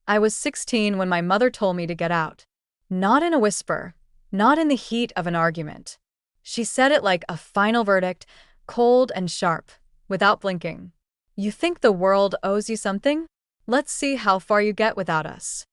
I was 16 when my mother told me to get out. Not in a whisper, not in the heat of an argument. She said it like a final verdict, cold and sharp, without blinking. You think the world owes you something? Let's see how far you get without us.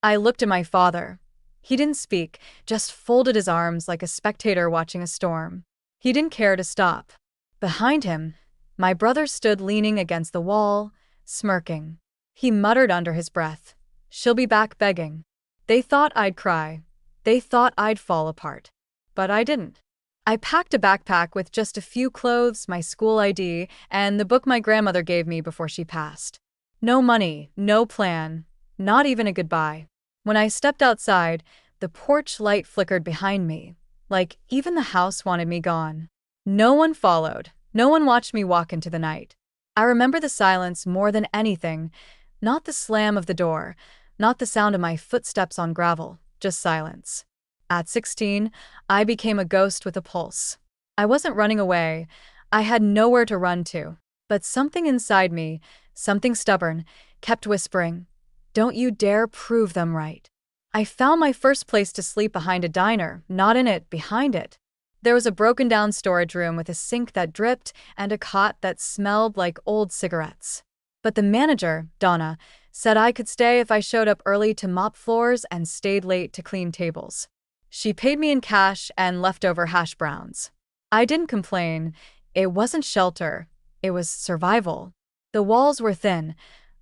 I looked at my father. He didn't speak, just folded his arms like a spectator watching a storm. He didn't care to stop. Behind him, my brother stood leaning against the wall, smirking. He muttered under his breath, "She'll be back begging." They thought I'd cry. They thought I'd fall apart. But I didn't. I packed a backpack with just a few clothes, my school ID, and the book my grandmother gave me before she passed. No money, no plan, not even a goodbye. When I stepped outside, the porch light flickered behind me, like even the house wanted me gone. No one followed. No one watched me walk into the night. I remember the silence more than anything, not the slam of the door, not the sound of my footsteps on gravel, just silence. At 16, I became a ghost with a pulse. I wasn't running away. I had nowhere to run to. But something inside me, something stubborn, kept whispering, "Don't you dare prove them right." I found my first place to sleep behind a diner, not in it, behind it. There was a broken-down storage room with a sink that dripped and a cot that smelled like old cigarettes. But the manager, Donna, said I could stay if I showed up early to mop floors and stayed late to clean tables. She paid me in cash and leftover hash browns. I didn't complain. It wasn't shelter. It was survival. The walls were thin.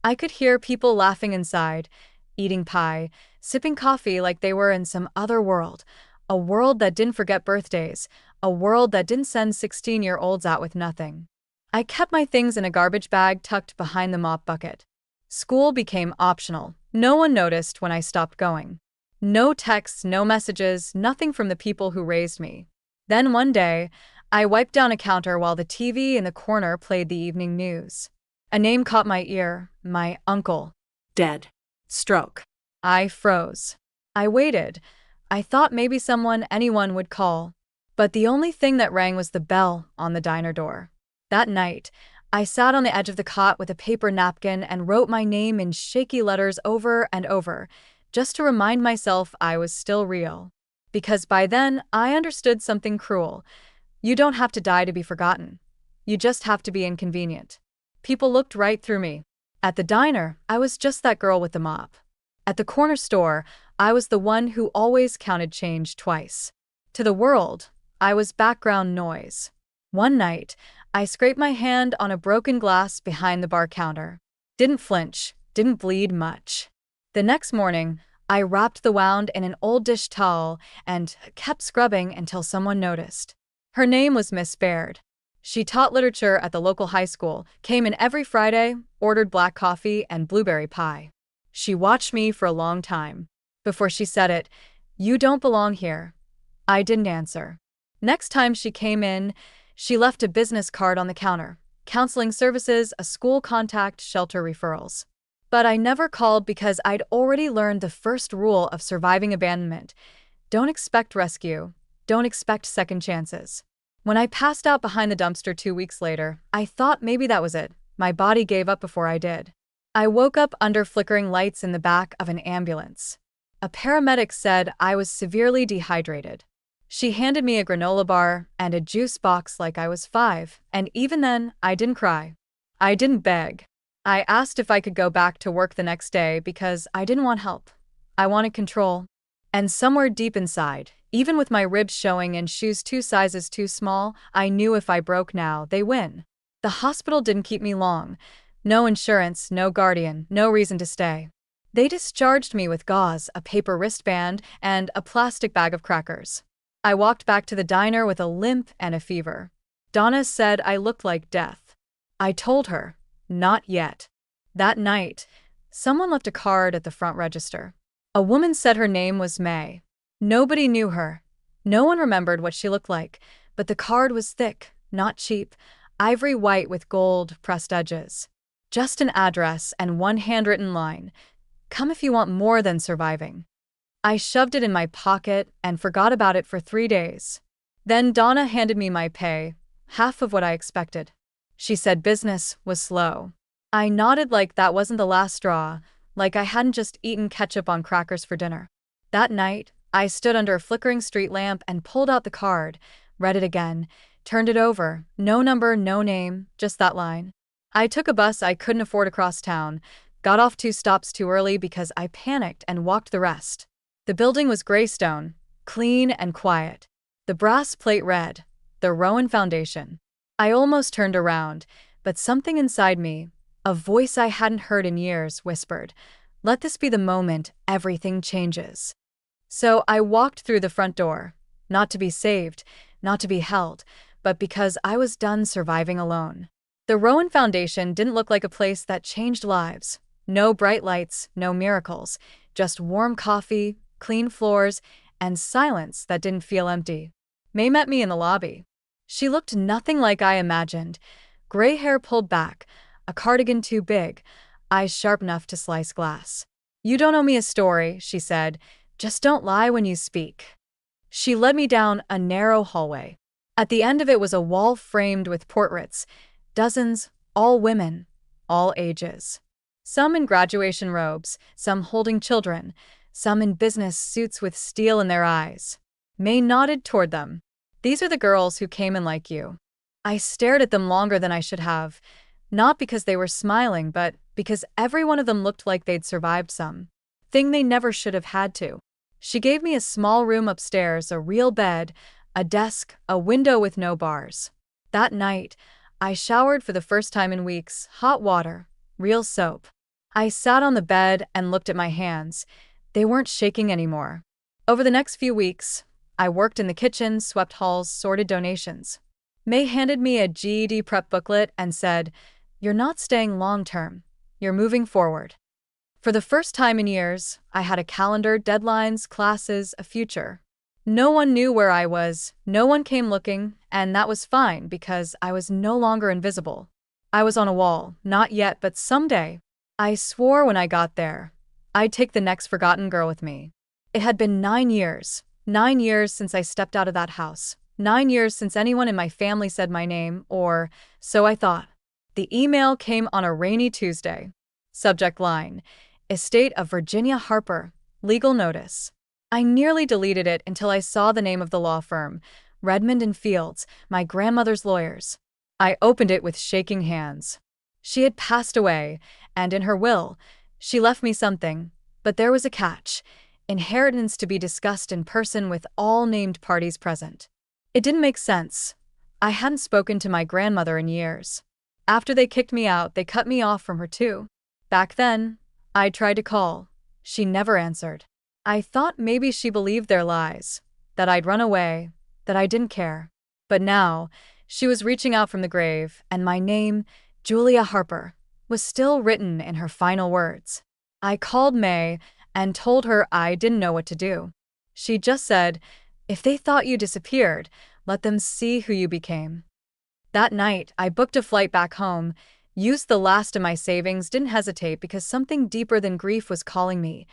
I could hear people laughing inside, eating pie, sipping coffee like they were in some other world. A world that didn't forget birthdays. A world that didn't send 16-year-olds out with nothing. I kept my things in a garbage bag tucked behind the mop bucket. School became optional. No one noticed when I stopped going. No texts, no messages, nothing from the people who raised me. Then one day, I wiped down a counter while the TV in the corner played the evening news. A name caught my ear, my uncle. Dead. Stroke. I froze. I waited. I thought maybe anyone would call. But the only thing that rang was the bell on the diner door. That night, I sat on the edge of the cot with a paper napkin and wrote my name in shaky letters over and over, just to remind myself I was still real. Because by then, I understood something cruel. You don't have to die to be forgotten. You just have to be inconvenient. People looked right through me. At the diner, I was just that girl with the mop. At the corner store, I was the one who always counted change twice. To the world, I was background noise. One night, I scraped my hand on a broken glass behind the bar counter. Didn't flinch, didn't bleed much. The next morning, I wrapped the wound in an old dish towel and kept scrubbing until someone noticed. Her name was Miss Baird. She taught literature at the local high school, came in every Friday, ordered black coffee and blueberry pie. She watched me for a long time. Before she said it, "You don't belong here." I didn't answer. Next time she came in, she left a business card on the counter. Counseling services, a school contact, shelter referrals. But I never called because I'd already learned the first rule of surviving abandonment. Don't expect rescue. Don't expect second chances. When I passed out behind the dumpster 2 weeks later, I thought maybe that was it. My body gave up before I did. I woke up under flickering lights in the back of an ambulance. A paramedic said I was severely dehydrated. She handed me a granola bar and a juice box like I was 5, and even then, I didn't cry. I didn't beg. I asked if I could go back to work the next day because I didn't want help. I wanted control. And somewhere deep inside, even with my ribs showing and shoes 2 sizes too small, I knew if I broke now, they win. The hospital didn't keep me long. No insurance, no guardian, no reason to stay. They discharged me with gauze, a paper wristband, and a plastic bag of crackers. I walked back to the diner with a limp and a fever. Donna said I looked like death. I told her, not yet. That night, someone left a card at the front register. A woman said her name was May. Nobody knew her. No one remembered what she looked like, but the card was thick, not cheap, ivory white with gold pressed edges. Just an address and one handwritten line. Come if you want more than surviving. I shoved it in my pocket and forgot about it for 3 days. Then Donna handed me my pay, half of what I expected. She said business was slow. I nodded like that wasn't the last straw, like I hadn't just eaten ketchup on crackers for dinner. That night, I stood under a flickering street lamp and pulled out the card, read it again, turned it over, no number, no name, just that line. I took a bus I couldn't afford across town, got off 2 stops too early because I panicked and walked the rest. The building was gray stone, clean and quiet. The brass plate read, "The Rowan Foundation." I almost turned around, but something inside me, a voice I hadn't heard in years, whispered, "Let this be the moment everything changes." So I walked through the front door, not to be saved, not to be held, but because I was done surviving alone. The Rowan Foundation didn't look like a place that changed lives. No bright lights, no miracles, just warm coffee, clean floors, and silence that didn't feel empty. May met me in the lobby. She looked nothing like I imagined. Gray hair pulled back, a cardigan too big, eyes sharp enough to slice glass. "You don't owe me a story," she said. "Just don't lie when you speak." She led me down a narrow hallway. At the end of it was a wall framed with portraits, dozens, all women, all ages. Some in graduation robes, some holding children, some in business suits with steel in their eyes. May nodded toward them. "These are the girls who came in like you." I stared at them longer than I should have, not because they were smiling, but because every one of them looked like they'd survived something they never should have had to. She gave me a small room upstairs, a real bed, a desk, a window with no bars. That night, I showered for the first time in weeks, hot water, real soap. I sat on the bed and looked at my hands. They weren't shaking anymore. Over the next few weeks, I worked in the kitchen, swept halls, sorted donations. May handed me a GED prep booklet and said, "You're not staying long term. You're moving forward." For the first time in years, I had a calendar, deadlines, classes, a future. No one knew where I was, no one came looking, and that was fine because I was no longer invisible. I was on a wall, not yet, but someday. I swore when I got there, I'd take the next forgotten girl with me. It had been 9 years. 9 years since I stepped out of that house. 9 years since anyone in my family said my name, or so I thought. The email came on a rainy Tuesday. Subject line: Estate of Virginia Harper, legal notice. I nearly deleted it until I saw the name of the law firm, Redmond and Fields, my grandmother's lawyers. I opened it with shaking hands. She had passed away, and in her will, she left me something, but there was a catch: inheritance to be discussed in person with all named parties present. It didn't make sense. I hadn't spoken to my grandmother in years. After they kicked me out, they cut me off from her too. Back then, I tried to call. She never answered. I thought maybe she believed their lies, that I'd run away, that I didn't care. But now, she was reaching out from the grave, and my name, Julia Harper, was still written in her final words. I called May and told her I didn't know what to do. She just said, "If they thought you disappeared, let them see who you became." That night, I booked a flight back home, used the last of my savings, didn't hesitate because something deeper than grief was calling me.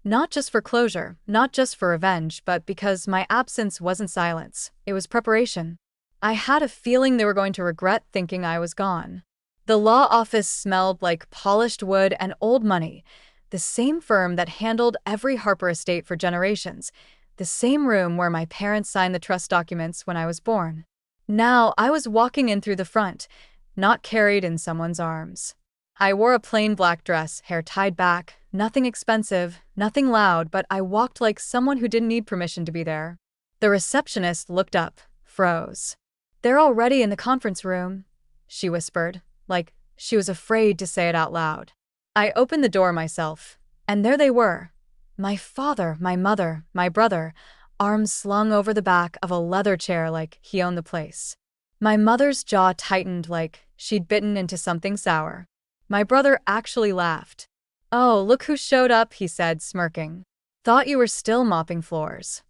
Not just for closure, not just for revenge, but because my absence wasn't silence, it was preparation. I had a feeling they were going to regret thinking I was gone. The law office smelled like polished wood and old money, the same firm that handled every Harper estate for generations, the same room where my parents signed the trust documents when I was born. Now I was walking in through the front, not carried in someone's arms. I wore a plain black dress, hair tied back, nothing expensive, nothing loud, but I walked like someone who didn't need permission to be there. The receptionist looked up, froze. "They're already in the conference room," she whispered, like she was afraid to say it out loud. I opened the door myself, and there they were. My father, my mother, my brother, arms slung over the back of a leather chair like he owned the place. My mother's jaw tightened like she'd bitten into something sour. My brother actually laughed. "Oh, look who showed up," he said, smirking. "Thought you were still mopping floors."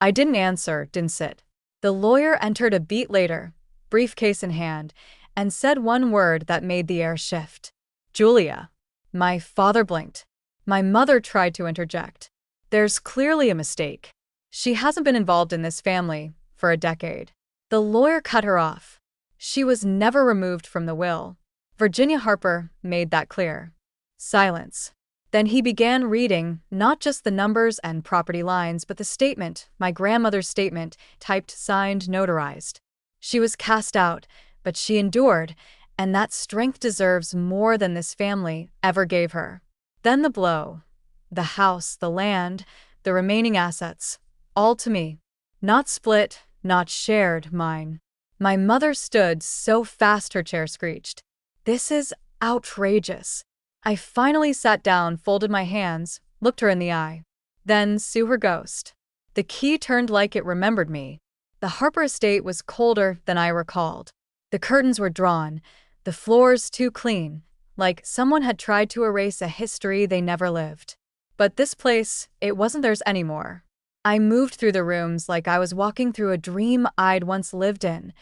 I didn't answer, didn't sit. The lawyer entered a beat later, briefcase in hand, and said one word that made the air shift. "Julia." My father blinked. My mother tried to interject. "There's clearly a mistake. She hasn't been involved in this family for a decade." The lawyer cut her off. She was never removed from the will. Virginia Harper made that clear. Silence. Then he began reading, not just the numbers and property lines, but the statement, my grandmother's statement, typed, signed, notarized. She was cast out, but she endured, and that strength deserves more than this family ever gave her. Then the blow. The house, the land, the remaining assets, all to me. Not split, not shared, mine. My mother stood so fast her chair screeched. This is outrageous. I finally sat down, folded my hands, looked her in the eye. Then Sue her ghost. The key turned like it remembered me. The Harper estate was colder than I recalled. The curtains were drawn, the floors too clean, like someone had tried to erase a history they never lived. But this place, it wasn't theirs anymore. I moved through the rooms like I was walking through a dream I'd once lived in.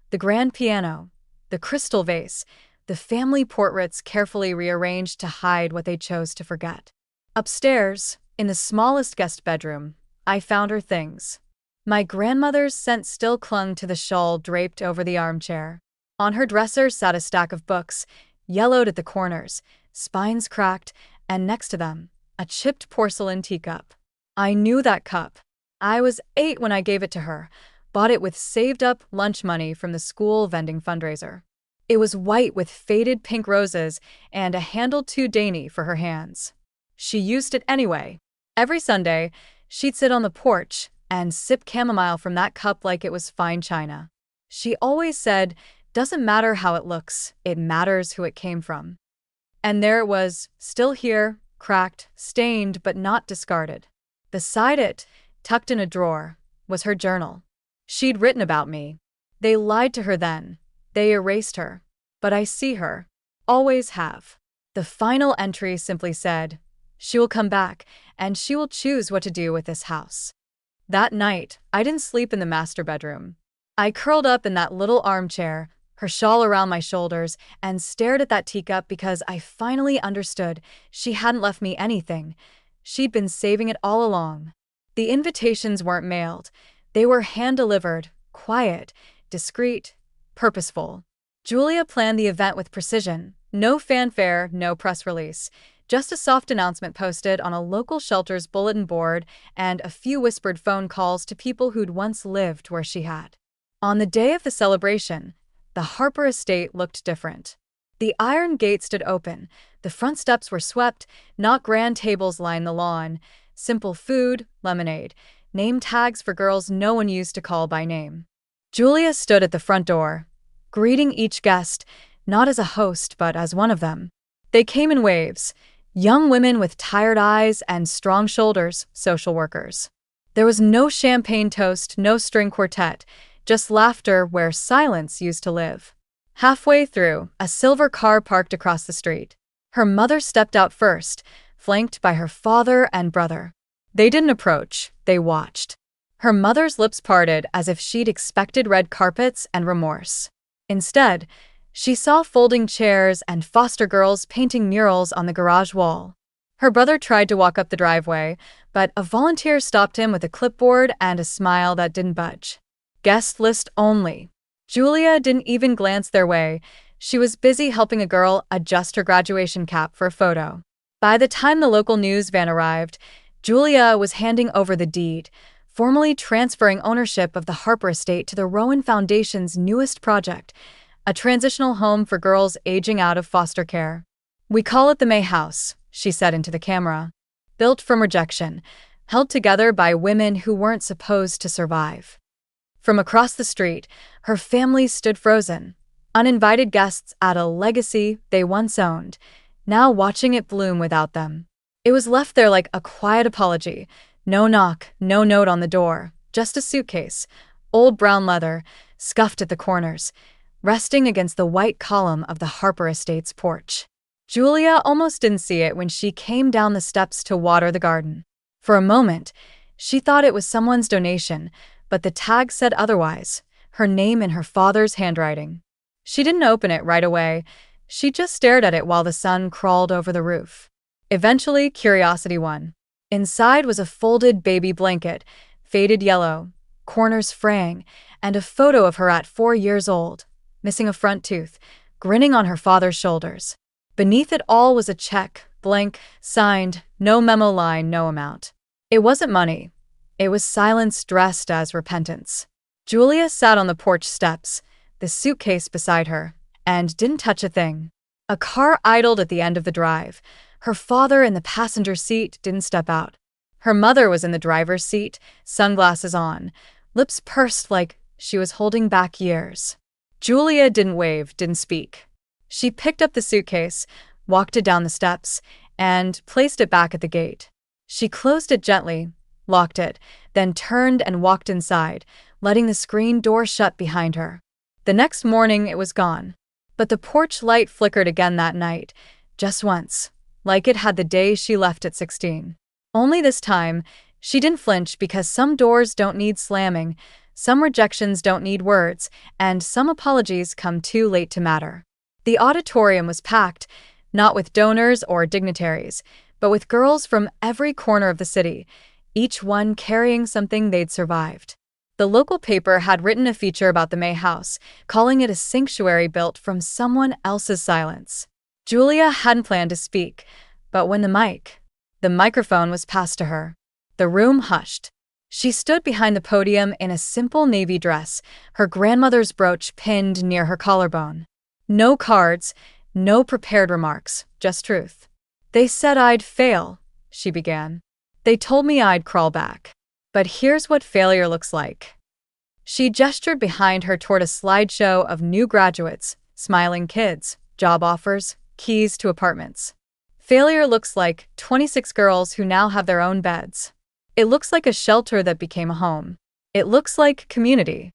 The grand piano, the crystal vase, the family portraits carefully rearranged to hide what they chose to forget. Upstairs, in the smallest guest bedroom, I found her things. My grandmother's scent still clung to the shawl draped over the armchair. On her dresser sat a stack of books, yellowed at the corners, spines cracked, and next to them, a chipped porcelain teacup. I knew that cup. I was 8 when I gave it to her, bought it with saved-up lunch money from the school vending fundraiser. It was white with faded pink roses and a handle too dainty for her hands. She used it anyway. Every Sunday, she'd sit on the porch and sip chamomile from that cup like it was fine china. She always said, "Doesn't matter how it looks, it matters who it came from." And there it was, still here, cracked, stained, but not discarded. Beside it, tucked in a drawer, was her journal. She'd written about me. They lied to her then. They erased her. But I see her. Always have. The final entry simply said, "She will come back, and she will choose what to do with this house." That night, I didn't sleep in the master bedroom. I curled up in that little armchair, her shawl around my shoulders, and stared at that teacup because I finally understood she hadn't left me anything. She'd been saving it all along. The invitations weren't mailed. They were hand-delivered, quiet, discreet, purposeful. Julia planned the event with precision. No fanfare, no press release. Just a soft announcement posted on a local shelter's bulletin board and a few whispered phone calls to people who'd once lived where she had. On the day of the celebration, the Harper estate looked different. The iron gate stood open, the front steps were swept, not grand tables lined the lawn. Simple food, lemonade, name tags for girls no one used to call by name. Julia stood at the front door, greeting each guest, not as a host but as one of them. They came in waves, young women with tired eyes and strong shoulders, social workers. There was no champagne toast, no string quartet, just laughter where silence used to live. Halfway through, a silver car parked across the street. Her mother stepped out first, flanked by her father and brother. They didn't approach, they watched. Her mother's lips parted as if she'd expected red carpets and remorse. Instead, she saw folding chairs and foster girls painting murals on the garage wall. Her brother tried to walk up the driveway, but a volunteer stopped him with a clipboard and a smile that didn't budge. Guest list only. Julia didn't even glance their way. She was busy helping a girl adjust her graduation cap for a photo. By the time the local news van arrived, Julia was handing over the deed, formally transferring ownership of the Harper estate to the Rowan Foundation's newest project, a transitional home for girls aging out of foster care. "We call it the May House," she said into the camera. "Built from rejection, held together by women who weren't supposed to survive." From across the street, her family stood frozen, uninvited guests at a legacy they once owned, now watching it bloom without them. It was left there like a quiet apology. No knock, no note on the door, just a suitcase, old brown leather, scuffed at the corners, resting against the white column of the Harper estate's porch. Julia almost didn't see it when she came down the steps to water the garden. For a moment, she thought it was someone's donation, but the tag said otherwise, her name in her father's handwriting. She didn't open it right away. She just stared at it while the sun crawled over the roof. Eventually, curiosity won. Inside was a folded baby blanket, faded yellow, corners fraying, and a photo of her at 4 years old, missing a front tooth, grinning on her father's shoulders. Beneath it all was a check, blank, signed, no memo line, no amount. It wasn't money. It was silence dressed as repentance. Julia sat on the porch steps, the suitcase beside her, and didn't touch a thing. A car idled at the end of the drive. Her father in the passenger seat didn't step out. Her mother was in the driver's seat, sunglasses on, lips pursed like she was holding back years. Julia didn't wave, didn't speak. She picked up the suitcase, walked it down the steps, and placed it back at the gate. She closed it gently, locked it, then turned and walked inside, letting the screen door shut behind her. The next morning it was gone. But the porch light flickered again that night, just once, like it had the day she left at 16. Only this time, she didn't flinch because some doors don't need slamming, some rejections don't need words, and some apologies come too late to matter. The auditorium was packed, not with donors or dignitaries, but with girls from every corner of the city, each one carrying something they'd survived. The local paper had written a feature about the May house, calling it a sanctuary built from someone else's silence. Julia hadn't planned to speak, but when the microphone was passed to her, the room hushed. She stood behind the podium in a simple navy dress, her grandmother's brooch pinned near her collarbone. No cards, no prepared remarks, just truth. "They said I'd fail," she began. "They told me I'd crawl back. But here's what failure looks like." She gestured behind her toward a slideshow of new graduates, smiling kids, job offers, keys to apartments. Failure looks like 26 girls who now have their own beds. It looks like a shelter that became a home. It looks like community.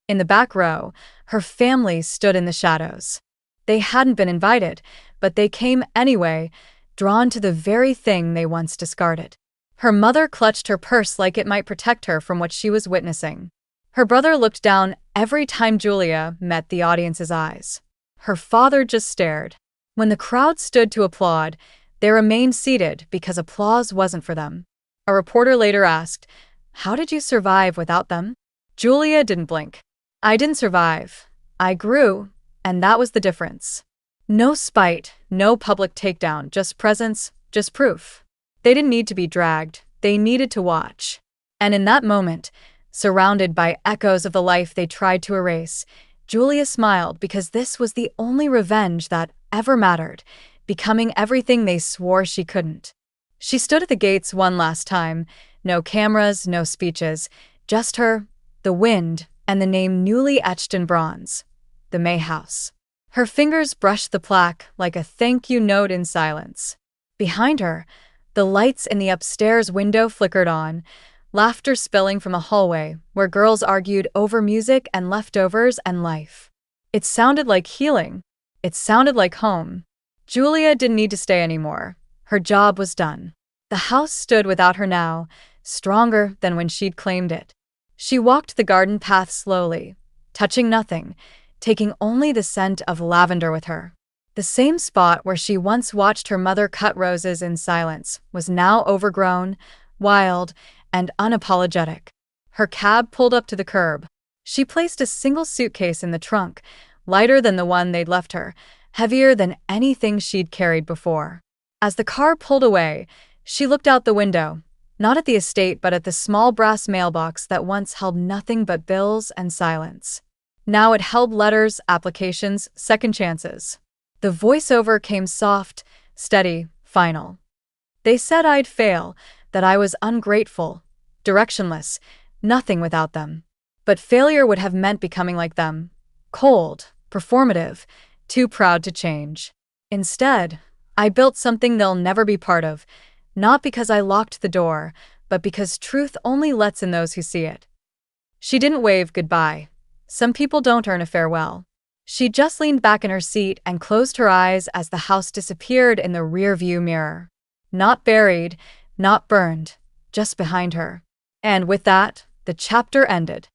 In the back row, her family stood in the shadows. They hadn't been invited, but they came anyway, drawn to the very thing they once discarded. Her mother clutched her purse like it might protect her from what she was witnessing. Her brother looked down every time Julia met the audience's eyes. Her father just stared. When the crowd stood to applaud, they remained seated because applause wasn't for them. A reporter later asked, "How did you survive without them?" Julia didn't blink. "I didn't survive. I grew, and that was the difference." No spite, no public takedown, just presence, just proof. They didn't need to be dragged, they needed to watch. And in that moment, surrounded by echoes of the life they tried to erase, Julia smiled because this was the only revenge that ever mattered, becoming everything they swore she couldn't. She stood at the gates one last time, no cameras, no speeches, just her, the wind, and the name newly etched in bronze, the May House. Her fingers brushed the plaque like a thank you note in silence. Behind her, the lights in the upstairs window flickered on, laughter spilling from a hallway where girls argued over music and leftovers and life. It sounded like healing. It sounded like home. Julia didn't need to stay anymore. Her job was done. The house stood without her now, stronger than when she'd claimed it. She walked the garden path slowly, touching nothing, taking only the scent of lavender with her. The same spot where she once watched her mother cut roses in silence was now overgrown, wild, and unapologetic. Her cab pulled up to the curb. She placed a single suitcase in the trunk, lighter than the one they'd left her, heavier than anything she'd carried before. As the car pulled away, she looked out the window, not at the estate but at the small brass mailbox that once held nothing but bills and silence. Now it held letters, applications, second chances. The voiceover came soft, steady, final. "They said I'd fail, that I was ungrateful, directionless, nothing without them. But failure would have meant becoming like them, cold, performative, too proud to change. Instead, I built something they'll never be part of, not because I locked the door, but because truth only lets in those who see it." She didn't wave goodbye. Some people don't earn a farewell. She just leaned back in her seat and closed her eyes as the house disappeared in the rearview mirror. Not buried, not burned, just behind her. And with that, the chapter ended.